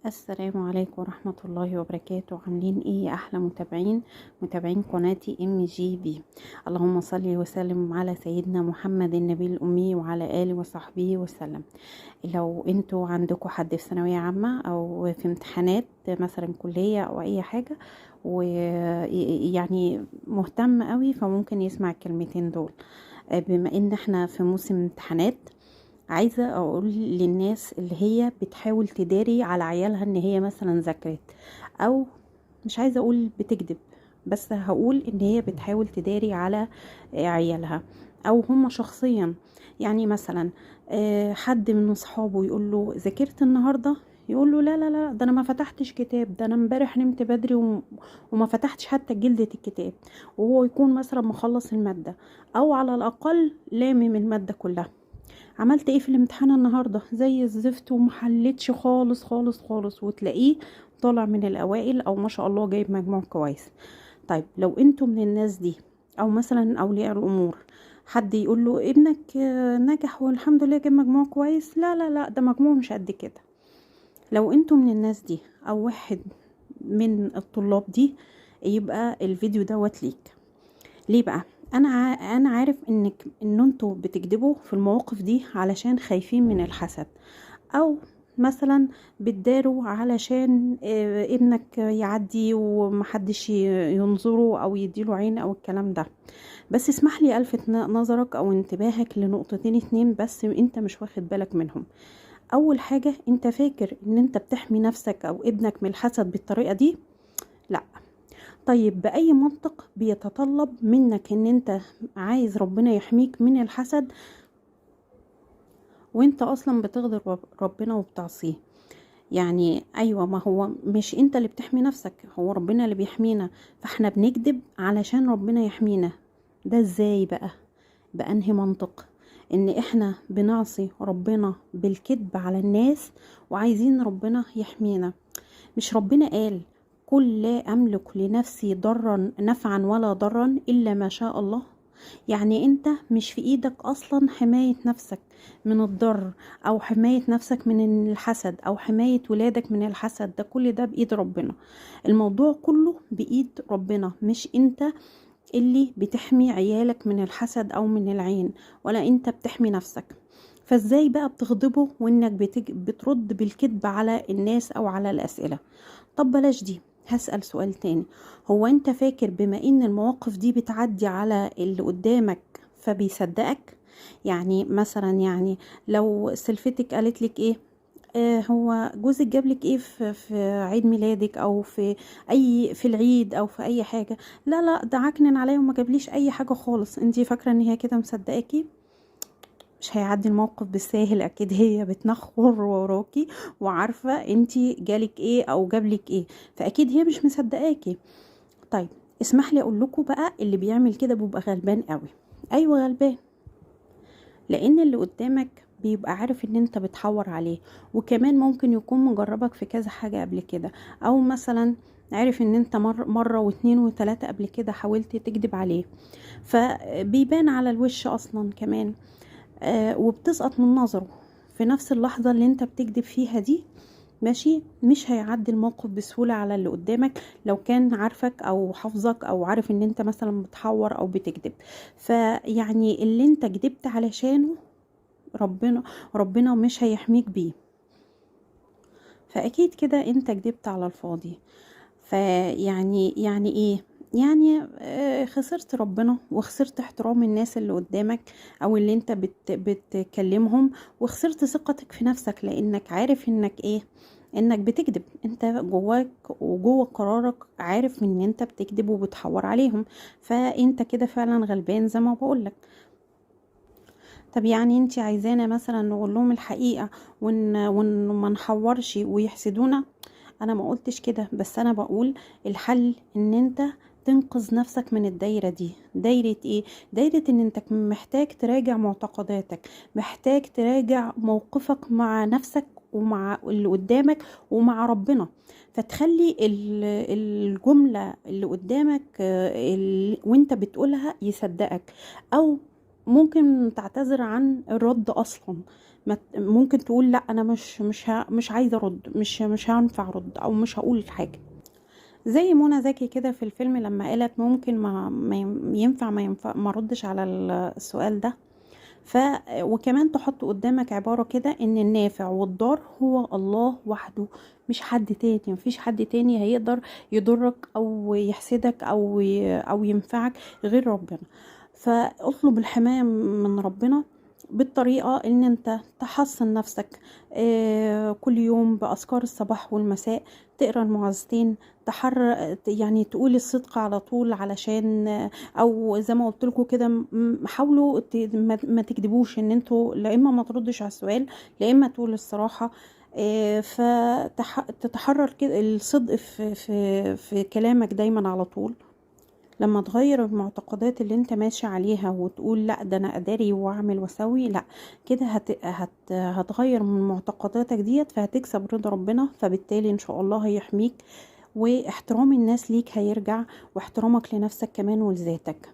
السلام عليكم ورحمة الله وبركاته. عاملين ايه يا احلى متابعين قناتي ام جي بي. اللهم صل وسلم على سيدنا محمد النبي الامي وعلى اله وصحبه وسلم. لو انتوا عندكم حد في ثانوية عامة او في امتحانات مثلا كلية او اي حاجة ويعني مهتم قوي فممكن يسمع الكلمتين دول. بما ان احنا في موسم امتحانات، عايزة اقول للناس اللي هي بتحاول تداري على عيالها ان هي مثلا ذاكرت، او مش عايزة اقول بتكذب، بس هقول ان هي بتحاول تداري على عيالها او هم شخصيا. يعني مثلا حد من اصحابه يقول له ذاكرت النهاردة، يقول له لا لا لا، ده انا ما فتحتش كتاب، ده انا امبارح نمت بدري وما فتحتش حتى جلدة الكتاب. وهو يكون مثلا مخلص المادة او على الاقل لامم المادة كلها. عملت ايه في الامتحان النهارده؟ زي الزفت ومحلتش خالص خالص خالص، وتلاقيه طالع من الاوائل او ما شاء الله جايب مجموع كويس. طيب لو انتوا من الناس دي، او مثلا اولياء الامور، حد يقول له ابنك نجح والحمد لله جايب مجموع كويس، لا لا لا ده مجموع مش قد كده. لو انتوا من الناس دي او واحد من الطلاب دي، يبقى الفيديو دوت ليك. ليه بقى؟ انا عارف ان انتوا بتكذبوا في المواقف دي علشان خايفين من الحسد، او مثلا بتداروا علشان ابنك يعدي ومحدش ينظره او يديله عين او الكلام ده. بس اسمح لي الفت نظرك او انتباهك لنقطتين اتنين بس انت مش واخد بالك منهم. اول حاجة، انت فاكر ان انت بتحمي نفسك او ابنك من الحسد بالطريقة دي؟ لا. طيب بأي منطق بيتطلب منك ان انت عايز ربنا يحميك من الحسد وانت اصلا بتغضب ربنا وبتعصيه؟ يعني ايوه، ما هو مش انت اللي بتحمي نفسك، هو ربنا اللي بيحمينا، فاحنا بنكذب علشان ربنا يحمينا. ده ازاي بقى؟ بأنهي منطق ان احنا بنعصي ربنا بالكذب على الناس وعايزين ربنا يحمينا؟ مش ربنا قال قل لا أملك لنفسي ضرا نفعا ولا ضرا إلا ما شاء الله؟ يعني انت مش في ايدك اصلا حماية نفسك من الضر، او حماية نفسك من الحسد، او حماية ولادك من الحسد. ده كل ده بايد ربنا. الموضوع كله بايد ربنا، مش انت اللي بتحمي عيالك من الحسد او من العين، ولا انت بتحمي نفسك. فازاي بقى بتغضبه وانك بترد بالكذب على الناس او على الاسئلة؟ طب بلاش دي، هسأل سؤال تاني. هو انت فاكر بما ان المواقف دي بتعدي على اللي قدامك فبيصدقك؟ يعني مثلا، يعني لو سلفتك قالت لك ايه، هو جوزك جابلك ايه في عيد ميلادك او في العيد او في اي حاجة؟ لا لا، ده عكنن عليا وما جابليش اي حاجة خالص. انتي فاكرة ان هي كده مصدقاكي؟ مش هيعدي الموقف بالساهل، اكيد هي بتنخر وراكي وعارفة انتي جالك ايه او جابلك ايه، فاكيد هي مش مصدقاكي. طيب اسمح لي اقول لكم بقى، اللي بيعمل كده بيبقى غلبان قوي. ايوه غلبان، لان اللي قدامك بيبقى عارف ان انت بتحور عليه، وكمان ممكن يكون مجربك في كذا حاجة قبل كده، او مثلا عارف ان انت مرة واتنين وتلاتة قبل كده حاولت تكذب عليه، فبيبان على الوش اصلا كمان. وبتسقط من نظره في نفس اللحظة اللي انت بتكذب فيها دي. ماشي، مش هيعدي الموقف بسهولة على اللي قدامك لو كان عارفك او حافظك او عارف ان انت مثلا بتحور او بتكذب. فيعني اللي انت كذبت علشانه ربنا، ربنا مش هيحميك بيه، فاكيد كده انت كذبت على الفاضي. يعني ايه؟ يعني خسرت ربنا وخسرت احترام الناس اللي قدامك او اللي انت بتكلمهم، وخسرت ثقتك في نفسك لانك عارف انك ايه، انك بتكذب. انت جواك وجوه قرارك عارف ان انت بتكذب وبتحور عليهم، فانت كده فعلا غلبان زي ما بقولك. طب يعني انت عايزانا مثلا نقول لهم الحقيقة وان ما نحورش ويحسدونا؟ انا ما قلتش كده، بس انا بقول الحل ان انت تنقذ نفسك من الدايرة دي. دايرة ايه؟ دايرة ان انت محتاج تراجع معتقداتك، محتاج تراجع موقفك مع نفسك ومع اللي قدامك ومع ربنا، فتخلي الجملة اللي قدامك وانت بتقولها يصدقك، او ممكن تعتذر عن الرد اصلا. ممكن تقول لا انا مش عايزه ارد، مش هينفع ارد او مش هقول حاجه. زي منى زكي كده في الفيلم لما قالت ممكن ينفع ما ردش على السؤال ده. ف وكمان تحط قدامك عبارة كده ان النافع والضار هو الله وحده، مش حد تاني. مفيش حد تاني هيقدر يضرك او يحسدك او ينفعك غير ربنا. فاطلب الحماية من ربنا بالطريقة ان انت تحصن نفسك كل يوم بأذكار الصباح والمساء، تقرا المعوذتين، يعني تقول الصدق على طول، علشان او زي ما قلت لكم كده حاولوا ما تكذبوش، ان انتوا لا اما ما تردش على السؤال، لا اما تقول الصراحه. فتتحرر كده الصدق في كلامك دايما على طول. لما تغير المعتقدات اللي انت ماشي عليها وتقول لا ده انا اداري واعمل واسوي، لا كده هتغير من معتقداتك ديت، فهتكسب رضا ربنا، فبالتالي ان شاء الله هيحميك، واحترام الناس ليك هيرجع، واحترامك لنفسك كمان ولذاتك.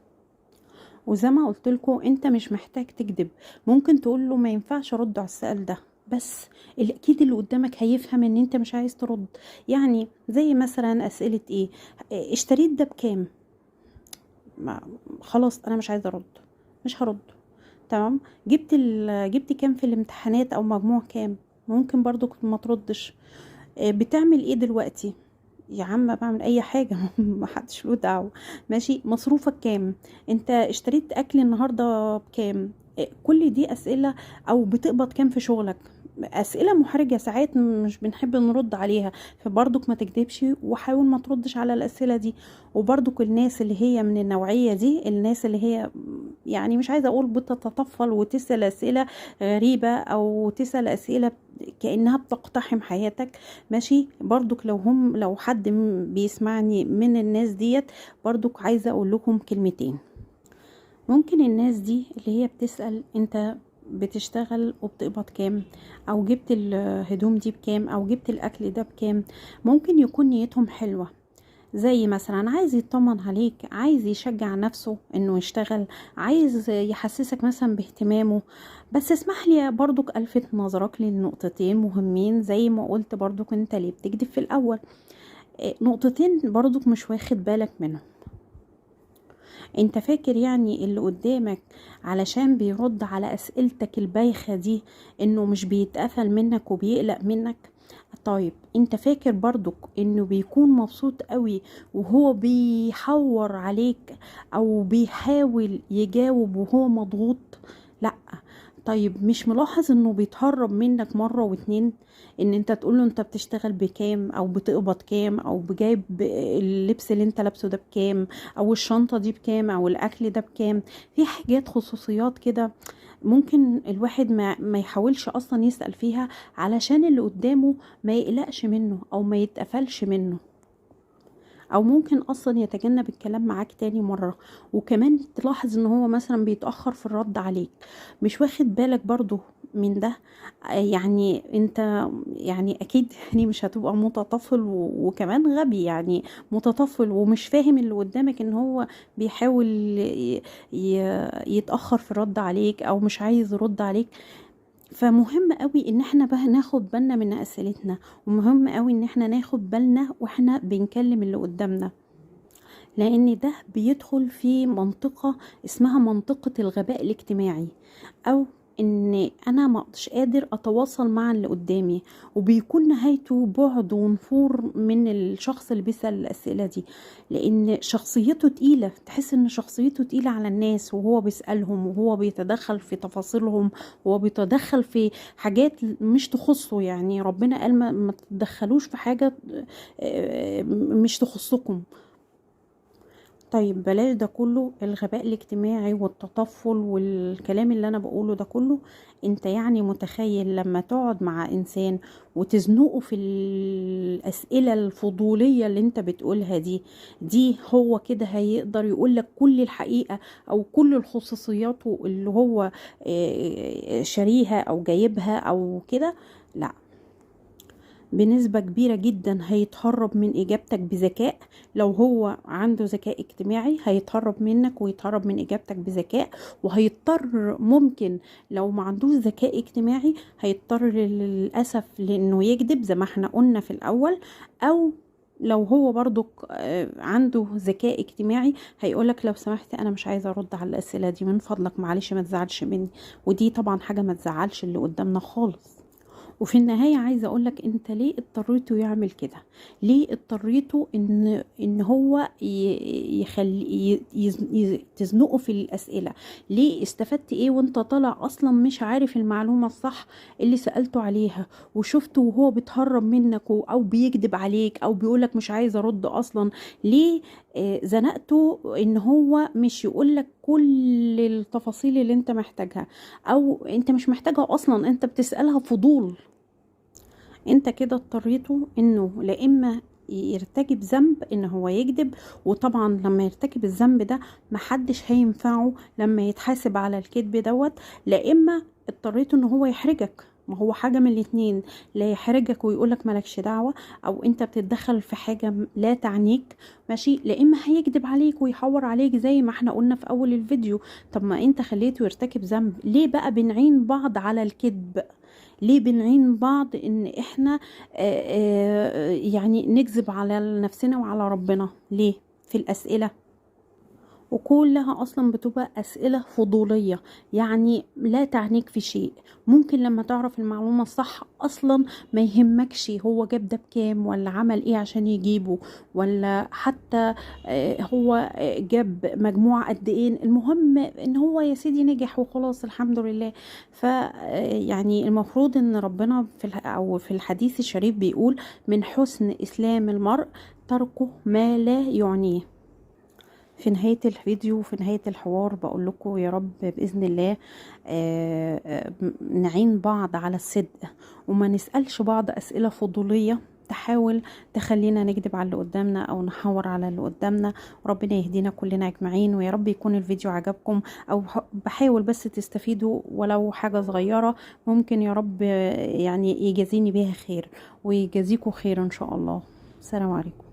وزي ما قلت لكم انت مش محتاج تكذب، ممكن تقول له ما ينفعش ارد على السؤال ده، بس اكيد اللي قدامك هيفهم ان انت مش عايز ترد. يعني زي مثلا اسئله ايه، اشتريت ده بكام؟ ما خلاص انا مش عايزه ارد، مش هرد. تمام. جبت كام في الامتحانات او مجموع كام؟ ممكن برضو كنت ما تردش. بتعمل ايه دلوقتي؟ يا عم بعمل اي حاجه ما حدش له دعوه. ماشي. مصروفك كام؟ انت اشتريت اكل النهارده بكام؟ كل دي اسئله. او بتقبض كام في شغلك؟ اسئله محرجه ساعات مش بنحب نرد عليها، فبرضك ما تكدبش وحاول ما تردش على الاسئله دي. وبرضك الناس اللي هي من النوعيه دي، الناس اللي هي يعني مش عايزه اقول بتتطفل وتسال اسئله غريبه او تسال اسئله كانها بتقتحم حياتك. ماشي. برضك لو حد بيسمعني من الناس ديت، برضك عايزه اقول لكم كلمتين. ممكن الناس دي اللي هي بتسأل انت بتشتغل وبتقبض كام، او جبت الهدوم دي بكام، او جبت الاكل ده بكام، ممكن يكون نيتهم حلوة، زي مثلا عايز يطمن عليك، عايز يشجع نفسه انه يشتغل، عايز يحسسك مثلا باهتمامه. بس اسمح لي برضك الفت نظرك لنقطتين مهمين، زي ما قلت برضك انت ليه بتكذب في الاول. نقطتين برضك مش واخد بالك منهم. انت فاكر يعني اللي قدامك علشان بيرد على اسئلتك البايخة دي انه مش بيتقفل منك وبيقلق منك؟ طيب انت فاكر برضك انه بيكون مبسوط قوي وهو بيحور عليك او بيحاول يجاوب وهو مضغوط؟ لا. طيب مش ملاحظ انه بيتهرب منك مرة واتنين، ان انت تقوله انت بتشتغل بكام، او بتقبض كام، او بجايب اللبس اللي انت لابسه ده بكام، او الشنطة دي بكام، او الاكل ده بكام؟ في حاجات خصوصيات كده ممكن الواحد ما يحاولش اصلا يسأل فيها، علشان اللي قدامه ما يقلقش منه او ما يتقفلش منه، او ممكن اصلا يتجنب الكلام معاك تاني مرة. وكمان تلاحظ ان هو مثلا بيتأخر في الرد عليك، مش واخد بالك برضو من ده. يعني انت يعني اكيد يعني مش هتبقى متطفل وكمان غبي، يعني متطفل ومش فاهم اللي قدامك ان هو بيحاول يتأخر في الرد عليك او مش عايز يرد عليك. فمهم قوي ان احنا بقى ناخد بالنا من اسئلتنا، ومهم قوي ان احنا ناخد بالنا واحنا بنكلم اللي قدامنا، لان ده بيدخل في منطقة اسمها منطقة الغباء الاجتماعي، او ان انا ما مش قادر اتواصل مع اللي قدامي، وبيكون نهايته بعد ونفور من الشخص اللي بيسأل الاسئلة دي، لان شخصيته تقيلة، تحس ان شخصيته تقيلة على الناس وهو بيسألهم وهو بيتدخل في تفاصيلهم وهو بيتدخل في حاجات مش تخصه. يعني ربنا قال ما تتدخلوش في حاجة مش تخصكم. طيب بلاش ده كله، الغباء الاجتماعي والتطفل والكلام اللي انا بقوله ده كله. انت يعني متخيل لما تقعد مع انسان وتزنقه في الاسئلة الفضولية اللي انت بتقولها دي هو كده هيقدر يقولك كل الحقيقة او كل الخصوصيات اللي هو شاريها او جايبها او كده؟ لا. بنسبة كبيرة جدا هيتهرب من إجابتك بذكاء. لو هو عنده ذكاء اجتماعي هيتهرب منك ويتهرب من إجابتك بذكاء، وهيضطر ممكن لو ما عندوش ذكاء اجتماعي هيضطر للأسف لأنه يكذب زي ما احنا قلنا في الأول. أو لو هو برضو عنده ذكاء اجتماعي هيقولك لو سمحت انا مش عايزه ارد على الاسئله دي من فضلك، معلش ما تزعلش مني. ودي طبعا حاجه ما تزعلش اللي قدامنا خالص. وفي النهاية عايزة اقولك انت ليه اضطريته يعمل كده؟ ليه اضطريته ان هو يخلي تزنقه في الاسئلة؟ ليه استفدت ايه وانت طالع اصلا مش عارف المعلومة الصح اللي سألته عليها، وشفته وهو بيتهرب منك او بيكذب عليك او بيقولك مش عايز ارد اصلا؟ ليه زنقته ان هو مش يقولك كل التفاصيل اللي انت محتاجها، او انت مش محتاجها اصلا، انت بتسألها فضول؟ انت كده اضطريته انه لا اما يرتكب ذنب ان هو يكذب، وطبعا لما يرتكب الذنب ده محدش هينفعه لما يتحاسب على الكذب دوت. لا اما اضطريته ان هو يحرجك، ما هو حاجة من الاتنين، لا يحرجك ويقولك مالكش دعوة او انت بتتدخل في حاجة لا تعنيك، ماشي، لا اما هيكذب عليك ويحور عليك زي ما احنا قلنا في اول الفيديو. طب ما انت خليته يرتكب ذنب، ليه بقى بنعين بعض على الكذب؟ ليه بنعين بعض ان احنا يعني نكذب على نفسنا وعلى ربنا ليه في الاسئله؟ وكلها اصلا بتبقى اسئله فضوليه، يعني لا تعنيك في شيء. ممكن لما تعرف المعلومه الصح اصلا ما يهمكش هو جاب ده بكام ولا عمل ايه عشان يجيبه، ولا حتى هو جاب مجموعه قد ايه، المهم ان هو يا سيدي نجح وخلاص الحمد لله. ف يعني المفروض ان ربنا او في الحديث الشريف بيقول من حسن اسلام المرء تركه ما لا يعنيه. في نهاية الفيديو وفي نهاية الحوار بقول لكم يا رب بإذن الله نعين بعض على الصدق، وما نسألش بعض أسئلة فضولية تحاول تخلينا نكذب على اللي قدامنا أو نحور على اللي قدامنا. وربنا يهدينا كلنا أجمعين، ويا رب يكون الفيديو عجبكم أو بحاول بس تستفيدوا ولو حاجة صغيرة. ممكن يا رب يعني يجازيني بيها خير ويجازيكم خير إن شاء الله. السلام عليكم.